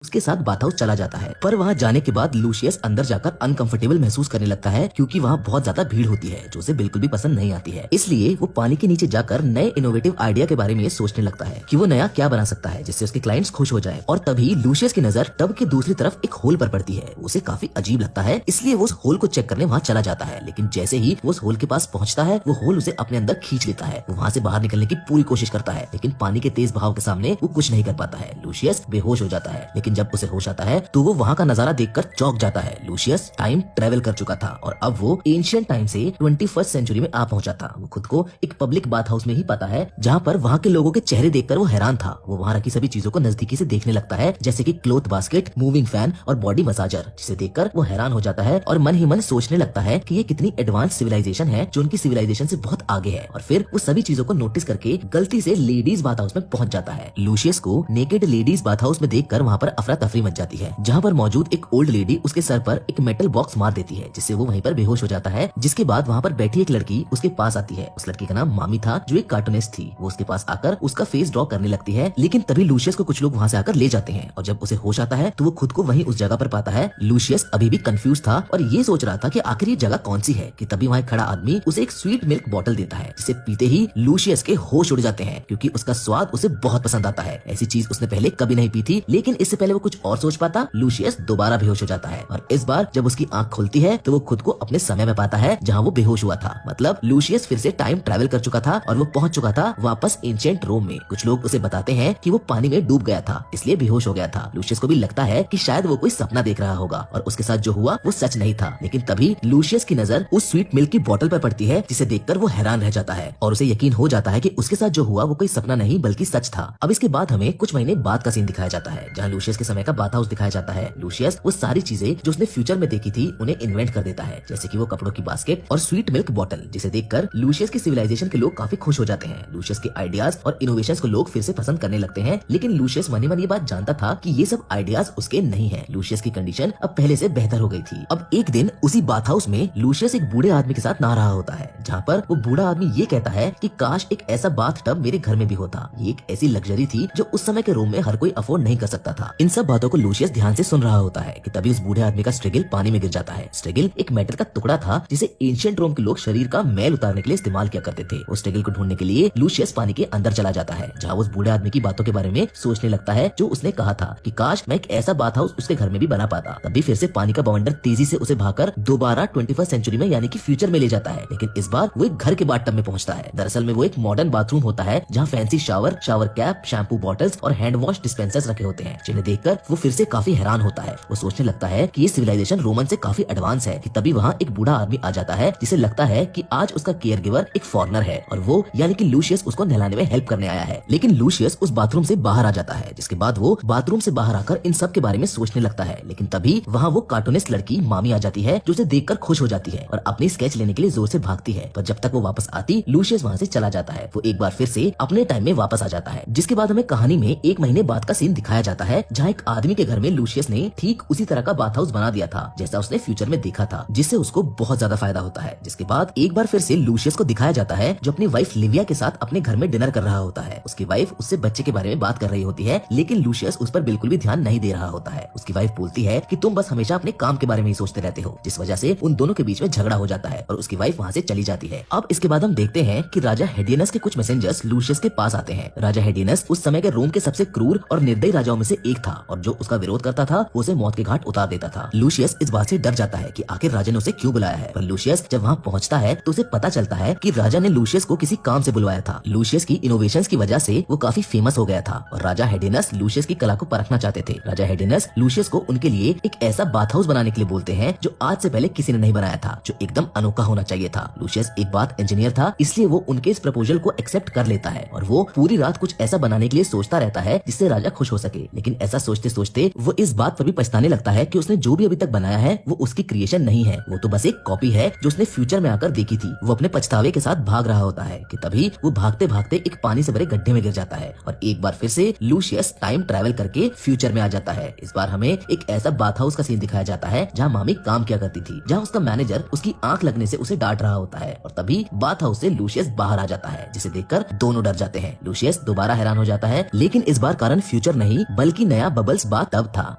उसके साथ bath house चला जाता है। पर वहाँ जाने के बाद लूशियस अंदर जाकर अनकंफर्टेबल महसूस करने लगता है क्योंकि वहाँ बहुत ज्यादा भीड़ होती है जो उसे बिल्कुल भी पसंद नहीं आती है। इसलिए वो पानी के नीचे जाकर नए इनोवेटिव आइडिया के बारे में सोचने लगता है कि वो नया क्या बना सकता है जिससे उसके क्लाइंट्स खुश हो जाए। और तभी लूशियस की नजर टब के दूसरी तरफ एक होल पर पड़ती है। उसे काफी अजीब लगता है, इसलिए वो उस होल को चेक करने वहाँ चला जाता है। लेकिन जैसे ही वो उस होल के पास पहुंचता है वो होल उसे अपने अंदर खींच लेता है। वो वहाँ से बाहर निकलने की पूरी कोशिश करता है लेकिन पानी के तेज बहाव के सामने वो कुछ नहीं कर पाता है। लूशियस बेहोश हो जाता है, लेकिन जब उसे होश आता है तो वो वहाँ का नजारा देखकर चौंक जाता है। लूशियस टाइम ट्रेवल कर चुका था और अब वो एंशिएंट टाइम से 21st सेंचुरी में आ पहुंचा था। वो खुद को एक पब्लिक बाथ हाउस में ही पाता है जहाँ पर वहाँ के लोगों के चेहरे देखकर वो हैरान था। वो वहाँ रखी सभी चीजों को नजदीकी से देखने लगता है, जैसे कि क्लोथ बास्केट, मूविंग फैन और बॉडी मसाजर, जिसे देखकर वो हैरान हो जाता है और मन ही मन सोचने लगता है कि ये कितनी एडवांस सिविलाइजेशन है जो उनकी सिविलाइजेशन से बहुत आगे है। और फिर वो सभी चीजों को नोटिस करके गलती से लेडीज बाथ हाउस में पहुंच जाता है। लूशियस को नेकेड लेडीज बाथ हाउस में देखकर वहाँ पर अफरा तफरी मच जाती है, जहाँ पर मौजूद एक ओल्ड लेडी उसके सर पर एक मेटल बॉक्स मार देती है जिससे वो वहीं पर बेहोश हो जाता है। जिसके बाद वहाँ पर बैठी एक लड़की उसके पास आती है। उस लड़की का नाम मामी था जो एक कार्टूनिस्ट थी। वो उसके पास आकर उसका फेस ड्रॉ करने लगती है, लेकिन तभी लूशियस को कुछ लोग वहाँ से आकर ले जाते हैं और जब उसे होश आता है तो वो खुद को वहीं उस जगह पर पाता है। लूशियस अभी भी कंफ्यूज था और ये सोच रहा था कि आखिर ये जगह कौन सी है कि तभी वहाँ खड़ा आदमी उसे एक स्वीट मिल्क बॉटल देता है, जिसे पीते ही लूशियस के होश उड़ जाते हैं क्योंकि उसका स्वाद उसे बहुत पसंद आता है। ऐसी चीज उसने पहले कभी नहीं पी थी, लेकिन इससे पहले वो कुछ और सोच पाता लूशियस दोबारा बेहोश हो जाता है और इस बार जब उसकी आंख खुलती है तो वो खुद को अपने समय में पाता है जहाँ वो बेहोश हुआ था। मतलब लूशियस फिर से टाइम ट्रैवल कर चुका था और वो पहुंच चुका था वापस एंशिएंट रोम में। कुछ लोग उसे बताते हैं कि वो पानी में डूब गया था इसलिए बेहोश हो गया था। लूशियस को भी लगता है कि शायद वो कोई सपना देख रहा होगा और उसके साथ जो हुआ वो सच नहीं था। लेकिन तभी लूशियस की नजर उस स्वीट मिल्क की बोतल पर पड़ती है जिसे देखकर वो हैरान रह जाता है और उसे यकीन हो जाता है कि उसके साथ जो हुआ वो कोई सपना नहीं बल्कि सच था। अब इसके बाद हमें कुछ महीने बाद का सीन दिखाया जाता है जहाँ लूशियस के समय का बाथ हाउस दिखाया जाता है। लूशियस वो सारी चीजें जो उसने फ्यूचर में देखी थी उन्हें इन्वेंट कर देता है, जैसे कि वो कपड़ों की बास्केट और स्वीट मिल्क बॉटल, जिसे देखकर लूशियस की सिविलाइजेशन के लोग काफी खुश हो जाते हैं। लूशियस के आइडियाज और इनोवेशंस को लोग फिर से पसंद करने लगते हैं, लेकिन लूशियस मन ही मन ये बात जानता था कि ये सब आइडियाज उसके नहीं है। लूशियस की कंडीशन अब पहले से बेहतर हो गई थी। अब एक दिन उसी बाथ हाउस में लूशियस एक बूढ़े आदमी के साथ नहा रहा होता है, जहाँ पर वो बूढ़ा आदमी ये कहता है कि काश एक ऐसा बाथ टब मेरे घर में भी होता। ये एक ऐसी लग्जरी थी जो उस समय के रोम में हर कोई अफोर्ड नहीं कर सकता था। इन सब बातों को लूशियस ध्यान से सुन रहा होता है कि तभी उस बूढ़े आदमी का स्ट्रेगिल पानी में गिर जाता है। स्ट्रेगिल एक मेटल का टुकड़ा था जिसे एंशिएंट रोम के लोग शरीर का मैल उतारने के लिए इस्तेमाल किया करते थे। उस स्ट्रेगिल को ढूंढने के लिए लूशियस पानी के अंदर चला जाता है, जहाँ उस बूढ़े आदमी की बातों के बारे में सोचने लगता है जो उसने कहा था कि काश मैं एक ऐसा बाथ हाउस उसके घर में भी बना पाता। तभी फिर से पानी का बवंडर तेजी से उसे भागकर दोबारा 21st सेंचुरी में यानी कि फ्यूचर में ले जाता है, लेकिन इस बार वो एक घर के बाथ टब में पहुंचता है। दरअसल में वो एक मॉडर्न बाथरूम होता है जहाँ fancy shower cap, shampoo bottles और हैंड वॉश डिस्पेंसर्स रखे होते हैं, जिन्हें देखकर वो फिर से काफी हैरान होता है। वो सोचने लगता है कि ये सिविलाइजेशन रोमन से काफी एडवांस है कि तभी वहाँ एक बूढ़ा आदमी आ जाता है जिसे लगता है कि आज उसका केयर गिवर एक फॉरेनर है और वो यानी कि लूशियस उसको नहलाने में हेल्प करने आया है। लेकिन लूशियस उस बाथरूम से बाहर आ जाता है, जिसके बाद वो बाथरूम से बाहर आकर इन सब के बारे में सोचने लगता है। लेकिन तभी वहाँ वो कार्टूनिस्ट लड़की मामी आ जाती है जो उसे देखकर खुश हो जाती है और अपनी स्केच लेने के लिए जोर से भागती है, पर जब तक वो वापस आती लूशियस वहाँ से चला जाता है। वो एक बार फिर से अपने टाइम में वापस आ जाता है, जिसके बाद हमें कहानी में एक महीने बाद का सीन दिखाया जाता है जहाँ एक आदमी के घर में लूशियस ने ठीक उसी तरह का बाथ हाउस बना दिया था जैसा उसने फ्यूचर में देखा था, जिससे उसको बहुत ज्यादा फायदा होता है। जिसके बाद एक बार फिर से लूशियस को दिखाया जाता है जो अपनी वाइफ लिविया के साथ अपने घर में डिनर कर रहा होता है। उसकी वाइफ उससे बच्चे के बारे में बात कर रही होती है, लेकिन लूशियस उस पर बिल्कुल भी ध्यान नहीं दे रहा होता है। उसकी वाइफ बोलती है कि तुम बस हमेशा अपने काम के बारे में ही सोचते रहते हो, जिस वजह से उन दोनों के बीच में झगड़ा हो जाता है और उसकी वाइफ वहाँ से चली जाती है। अब इसके बाद हम देखते हैं कि राजा हेडियनस के कुछ मैसेंजर्स लूशियस के पास आते हैं। राजा हेडियनस उस समय के रोम के सबसे क्रूर और निर्दयी राजाओं में से एक था और जो उसका विरोध करता था वो उसे मौत के घाट उतार देता था। लूशियस इस बात से डर जाता है कि आखिर राजा ने उसे क्यों बुलाया है, पर लूशियस जब वहाँ पहुँचता है तो उसे पता चलता है कि राजा ने लूशियस को किसी काम से बुलवाया था। लूशियस की इनोवेशंस की वजह से वो काफी फेमस हो गया था और राजा हेडियनस लूशियस की कला को परखना चाहते थे। राजा हेडियनस लूशियस को उनके लिए एक ऐसा बाथ हाउस बनाने के लिए बोलते हैं जो आज से पहले किसी ने नहीं बनाया था, जो एकदम अनोखा होना चाहिए था। लूशियस एक बात इंजीनियर था, इसलिए वो उनके इस प्रपोजल को एक्सेप्ट कर लेता है और वो पूरी रात कुछ ऐसा बनाने के लिए सोचता रहता है जिससे राजा खुश हो सके। लेकिन ऐसा सोचते सोचते वो इस बात पर भी पछताने लगता है कि उसने जो भी अभी तक बनाया है वो उसकी क्रिएशन नहीं है, वो तो बस एक कॉपी है जो उसने फ्यूचर में आकर देखी थी। वो अपने पछतावे के साथ भाग रहा होता है कि तभी वो भागते भागते एक पानी से भरे गड्ढे में गिर जाता है और एक बार फिर से लूशियस टाइम ट्रैवल करके फ्यूचर में आ जाता है। इस बार हमें एक ऐसा बाथ हाउस का सीन दिखाया जाता है जहाँ मामी काम किया करती थी, जहाँ उसका मैनेजर उसकी आंख लगने से उसे डांट रहा होता है और तभी बाथ हाउस से लूशियस बाहर आ जाता है, जिसे देखकर दोनों डर जाते हैं। लूशियस दोबारा हैरान हो जाता है, लेकिन इस बार कारण फ्यूचर नहीं बल्कि नया बबल्स बाथ टब था।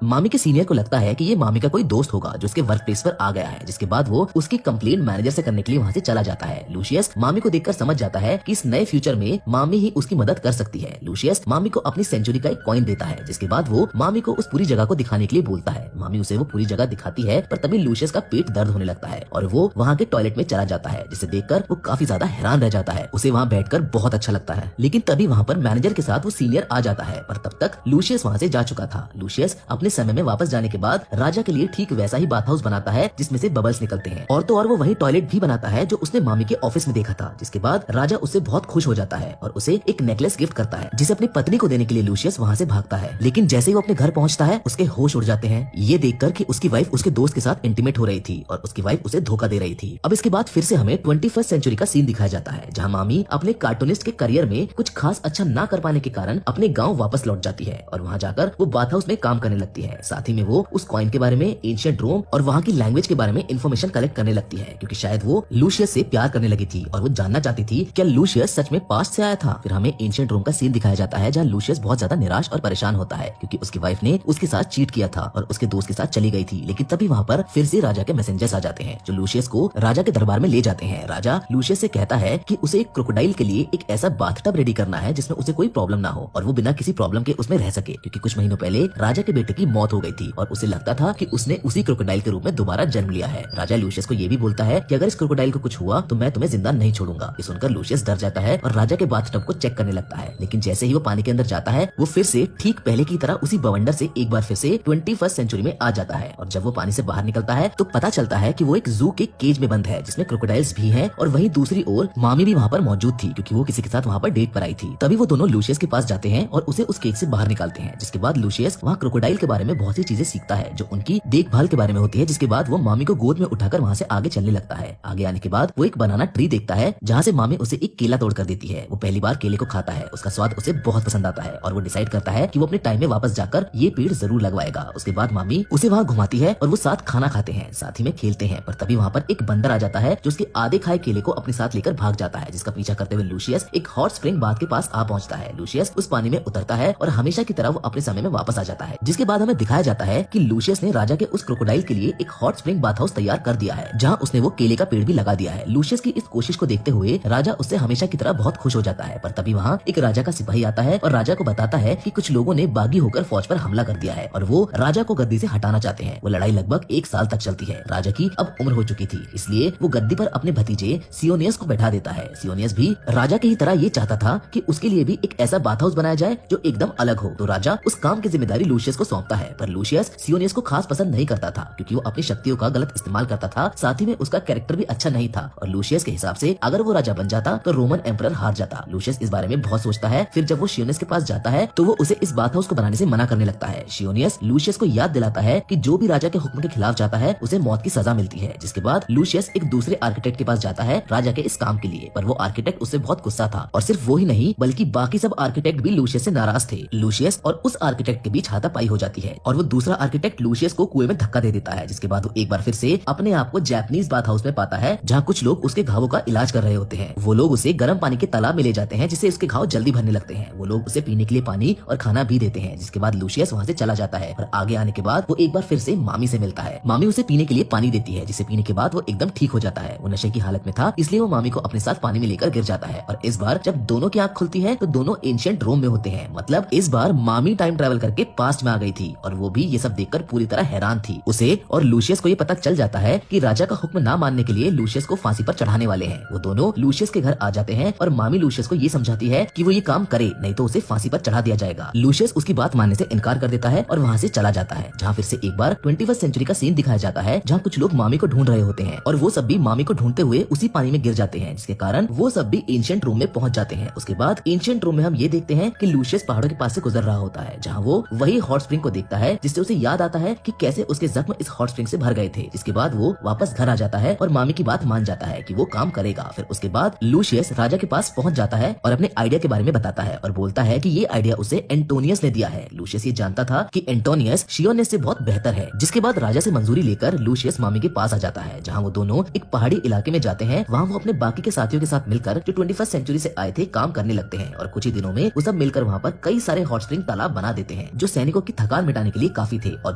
मामी के सीनियर को लगता है कि ये मामी का कोई दोस्त होगा जो उसके वर्क प्लेस पर आ गया है, जिसके बाद वो उसकी कंप्लेंट मैनेजर से करने के लिए वहाँ से चला जाता है। लूशियस मामी को देखकर समझ जाता है कि इस नए फ्यूचर में मामी ही उसकी मदद कर सकती है। लूशियस मामी को अपनी सेंचुरी का एक कॉइन देता है, जिसके बाद वो मामी को उस पूरी जगह को दिखाने के लिए बोलता है। मामी उसे वो पूरी जगह दिखाती है, पर तभी लूशियस का पेट दर्द होने लगता है और वो वहाँ के टॉयलेट में चला जाता है, जिसे देखकर वो काफी ज्यादा हैरान रह जाता है। उसे वहाँ बैठकर बहुत अच्छा लगता है, लेकिन तभी वहाँ पर मैनेजर के साथ वो सीनियर आ जाता है, पर तब तक लूशियस वहाँ से जा चुका था। लूशियस अपने समय में वापस जाने के बाद राजा के लिए ठीक वैसा ही बाथ हाउस बनाता है जिसमें से बबल्स निकलते हैं, और तो और वो वही टॉयलेट भी बनाता है जो उसने मामी के ऑफिस में देखा था। जिसके बाद राजा उससे बहुत खुश हो जाता है और उसे एक नेकलेस गिफ्ट करता है, जिसे अपनी पत्नी को देने के लिए लूशियस वहाँ से भागता है। लेकिन जैसे ही वो अपने घर पहुँचता है उसके होश उड़ जाते हैं, ये देखकर कि उसकी वाइफ उसके दोस्त के साथ इंटीमेट हो रही थी और उसकी वाइफ उसे धोखा दे रही थी। अब इसके बाद फिर से हमें 21st सेंचुरी का सीन दिखाया जाता है, जहाँ मामी अपने कार्टूनिस्ट के करियर में कुछ खास अच्छा ना कर पाने के कारण अपने गाँव वापस लौट जाती है और वहाँ जाकर वो बाथ हाउस में काम करने लगती है। साथ ही में वो उस कॉइन के बारे में, एंशिएंट रोम और वहाँ की लैंग्वेज के बारे में इन्फॉर्मेशन कलेक्ट करने लगती है, क्योंकि शायद वो लूशियस से प्यार करने लगी थी और वो जानना चाहती थी क्या लूशियस सच में पास्ट से आया था। फिर हमें एंशिएंट रोम का सीन दिखाया जाता है, जहाँ लूशियस बहुत ज्यादा निराश और परेशान होता है क्योंकि उसकी वाइफ ने उसके साथ चीट किया था और उसके दोस्त के साथ चली गई थी। लेकिन तभी वहाँ पर फिर से राजा के मैसेंजर्स आ जाते हैं जो लूशियस को राजा के दरबार में ले जाते हैं। राजा लूशियस से कहता है कि उसे एक क्रोकोडाइल के लिए एक ऐसा बाथटब रेडी करना है जिसमें उसे कोई प्रॉब्लम ना हो और वो बिना किसी प्रॉब्लम के उसमें रह सके, क्योंकि कुछ महीनों पहले राजा के बेटे की मौत हो गई थी और उसे लगता था कि उसने उसी क्रोकोडाइल के रूप में दोबारा जन्म लिया है। राजा लूशियस को ये भी बोलता है कि अगर इस क्रोकोडाइल को कुछ हुआ तो मैं तुम्हें जिंदा नहीं छोड़ूंगा। ये सुनकर लूशियस डर जाता है और राजा के बाथटब को चेक करने लगता है, लेकिन जैसे ही वो पानी के अंदर जाता है वो फिर से ठीक पहले की तरह उसी बवंडर से एक बार फिर से 21st सेंचुरी में आ जाता है। और जब वो पानी से बाहर निकलता है तो पता चलता है कि वो एक जू के केज में बंद है जिसमें क्रोकोडाइल्स भी हैं और वहीं दूसरी ओर मामी भी वहाँ पर मौजूद थी, क्योंकि वो किसी के साथ वहाँ पर डेट पर आई थी। तभी वो दोनों लूशियस के पास जाते हैं और उसे उस केज से बाहर निकालते हैं, जिसके बाद लूशियस वहाँ क्रोकोडाइल के बारे में बहुत सी चीजें सीखता है जो उनकी देखभाल के बारे में होती है। जिसके बाद वो मामी को गोद में उठाकर वहाँ से आगे चलने लगता है। आगे आने के बाद वो एक बनाना ट्री देखता है जहाँ से मामी उसे एक केला तोड़ कर देती है। वो पहली बार केले को खाता है, उसका स्वाद उसे बहुत पसंद आता है और वो डिसाइड करता है कि वो अपने टाइम में वापस जाकर ये पेड़ जरूर लगवाएगा। उसके बाद मामी उसे वहाँ घुमाती है और वो साथ खाना खाते हैं, साथ ही में खेलते हैं। पर तभी वहाँ पर एक बंदर आ जाता है जो उसके आधे खाए केले को अपने साथ लेकर भाग जाता है, जिसका पीछा करते हुए लूशियस एक हॉट स्प्रिंग बाथ के पास आ पहुंचता है। लूशियस उस पानी में उतरता है और हमेशा की तरह वो अपने समय में वापस आ जाता है। जिसके बाद हमें दिखाया जाता है कि लूशियस ने राजा के उस क्रोकोडाइल के लिए एक हॉट स्प्रिंग बाथ हाउस तैयार कर दिया है, जहाँ उसने वो केले का पेड़ भी लगा दिया है। लूशियस की इस कोशिश को देखते हुए राजा उससे हमेशा की तरह बहुत खुश हो जाता है। पर तभी वहाँ एक राजा का सिपाही आता है और राजा को बताता है कि कुछ लोगों ने बागी होकर फौज पर हमला कर दिया है और वो राजा को गद्दी से हटाना चाहते हैं। वो लड़ाई लगभग 1 साल तक चलती है। राजा की अब उम्र हो चुकी थी, इसलिए वो गद्दी पर अपने भतीजे सियोनियस को बैठा देता है। सियोनियस भी राजा की ही तरह ये चाहता था कि उसके लिए भी एक ऐसा बाथ हाउस बनाया जाए जो एकदम अलग हो। तो राजा उस काम की जिम्मेदारी लूशियस को सौंपता है, पर लूशियस सियोनियस को खास पसंद नहीं करता था क्योंकि वो अपनी शक्तियों का गलत इस्तेमाल करता था। साथ ही में उसका कैरेक्टर भी अच्छा नहीं था और लूशियस के हिसाब से अगर वो राजा बन जाता तो रोमन एम्परर हार जाता। लूशियस इस बारे में बहुत सोचता है। फिर जब वो सियोनियस के पास जाता है तो वो उसे इस बाथ हाउस को बनाने से मना करने लगता है। सियोनियस लूशियस को याद दिलाता है कि जो भी राजा के हुक्म के खिलाफ जाता है उसे मौत की सजा मिलती है। जिसके बाद लूशियस एक दूसरे आर्किटेक्ट के पास जाता है राजा के इस काम के लिए, पर वो आर्किटेक्ट उससे बहुत गुस्सा था और सिर्फ वो ही नहीं बल्कि बाकी सब आर्किटेक्ट भी लूशियस से नाराज थे। लूशियस और उस आर्किटेक्ट के बीच हाथापाई हो जाती है और वो दूसरा आर्किटेक्ट लूशियस को कुएं में धक्का दे देता है। जिसके बाद वो एक बार फिर से अपने आप को जापानीज बाथ हाउस में पाता है, जहाँ कुछ लोग उसके घावों का इलाज कर रहे होते हैं। वो लोग उसे गर्म पानी के तालाब में ले जाते हैं जिससे उसके घाव जल्दी भरने लगते हैं। वो लोग उसे पीने के लिए पानी और खाना भी देते हैं। जिसके बाद लूशियस वहाँ से चला जाता है और आगे आने के बाद वो एक बार फिर से मामी से मिलता है। मामी उसे पीने के लिए पानी देती है, जिसे पीने के बाद वो एकदम ठीक हो जाता है। वो नशे की हालत में था, इसलिए वो मामी को अपने साथ पानी में लेकर गिर जाता है और इस बार जब दोनों की आंख खुलती है तो दोनों एंशिएंट रोम में होते हैं। मतलब इस बार मामी टाइम ट्रैवल करके पास्ट में आ गई थी और वो भी ये सब देखकर पूरी तरह हैरान थी। उसे और लूशियस को ये पता चल जाता है कि राजा का हुक्म ना मानने के लिए लूशियस को फांसी पर चढ़ाने वाले हैं। वो दोनों लूशियस के घर आ जाते हैं और मामी लूशियस को ये समझाती है कि वो ये काम करे, नहीं तो उसे फांसी पर चढ़ा दिया जाएगा। लूशियस उसकी बात मानने से इनकार कर देता है और वहाँ से चला जाता है, जहाँ फिर से एक बार 21st सेंचुरी का सीन दिखाया जाता है, जहाँ कुछ लोग मामी को ढूंढ रहे होते हैं और वो सब भी मामी को ढूंढते हुए उसी पानी में गिर जाते हैं, जिसके कारण वो सब भी एंशिएंट रोम में पहुंच जाते हैं। उसके बाद एंशिएंट रोम में हम ये देखते हैं कि लूशियस पहाड़ों के पास से गुजर रहा होता है, जहाँ वो वही हॉट स्प्रिंग को देखता है जिससे उसे याद आता है कि कैसे उसके जख्म इस हॉट स्प्रिंग से भर गए थे। जिसके बाद वो वापस घर आ जाता है और मामी की बात मान जाता है कि वो काम करेगा। फिर उसके बाद लूशियस राजा के पास पहुंच जाता है और अपने आइडिया के बारे में बताता है और बोलता है कि ये आइडिया उसे एंटोनियस ने दिया है। लूशियस ये जानता था कि एंटोनियस शियोनियस से बहुत बेहतर है। जिसके बाद राजा से मंजूरी लेकर लूशियस मामी के पास आ जाता है, जहाँ वो दोनों एक पहाड़ी इलाके में जाते हैं। वहाँ वो अपने बाकी के साथियों के साथ मिलकर जो 21st सेंचुरी से आए थे काम करने लगते हैं और कुछ ही दिनों में वो सब मिलकर वहाँ पर कई सारे हॉट स्प्रिंग तालाब बना देते हैं। हैं जो सैनिकों की थकान मिटाने के लिए काफी थे, और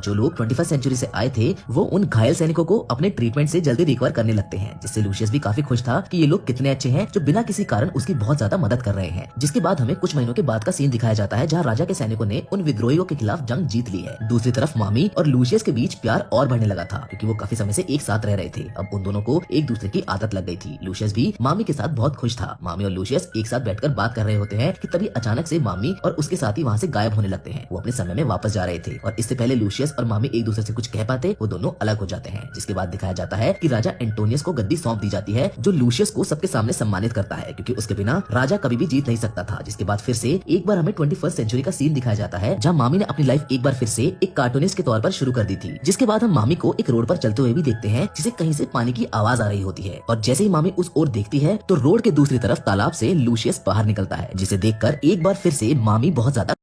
जो लोग 21वीं सेंचुरी से आए थे वो उन घायल सैनिकों को अपने ट्रीटमेंट से जल्दी रिकवर करने लगते हैं, जिससे लूशियस भी काफी खुश था कि ये लोग कितने अच्छे हैं जो बिना किसी कारण उसकी बहुत ज्यादा मदद कर रहे हैं। जिसके बाद हमें कुछ महीनों के बाद का सीन दिखाया जाता है जहाँ राजा के सैनिकों ने उन विद्रोहियों के खिलाफ जंग जीत ली है। दूसरी तरफ मामी और लूशियस के बीच प्यार और बढ़ने लगा था क्योंकि वो काफी समय से एक साथ रह रहे थे। अब उन दोनों को एक दूसरे की आदत लग गई थी। लूशियस भी मामी के साथ बहुत खुश था। मामी और लूशियस एक साथ बैठकर बात कर रहे होते हैं कि तभी अचानक से मामी और उसके साथी वहाँ से गायब होने लगते हैं। वो अपने समय में वापस जा रहे थे और इससे पहले लूशियस और मामी एक दूसरे से कुछ कह पाते वो दोनों अलग हो जाते हैं। जिसके बाद दिखाया जाता है कि राजा एंटोनियस को गद्दी सौंप दी जाती है जो लूशियस को सबके सामने सम्मानित करता है क्योंकि उसके बिना राजा कभी भी जीत नहीं सकता था। जिसके बाद फिर से एक बार हमें 21वीं सेंचुरी का सीन दिखाया जाता है जहाँ मामी ने अपनी लाइफ एक बार फिर से एक कार्टूनिस्ट के तौर पर शुरू कर दी थी। जिसके बाद हम मामी को एक रोड पर चलते हुए भी देखते हैं जिसे कहीं से पानी की आवाज आ रही होती है, और जैसे ही मामी उस ओर देखती है तो रोड के दूसरी तरफ तालाब से लूशियस बाहर निकलता है, जिसे देखकर एक बार फिर से मामी बहुत ज्यादा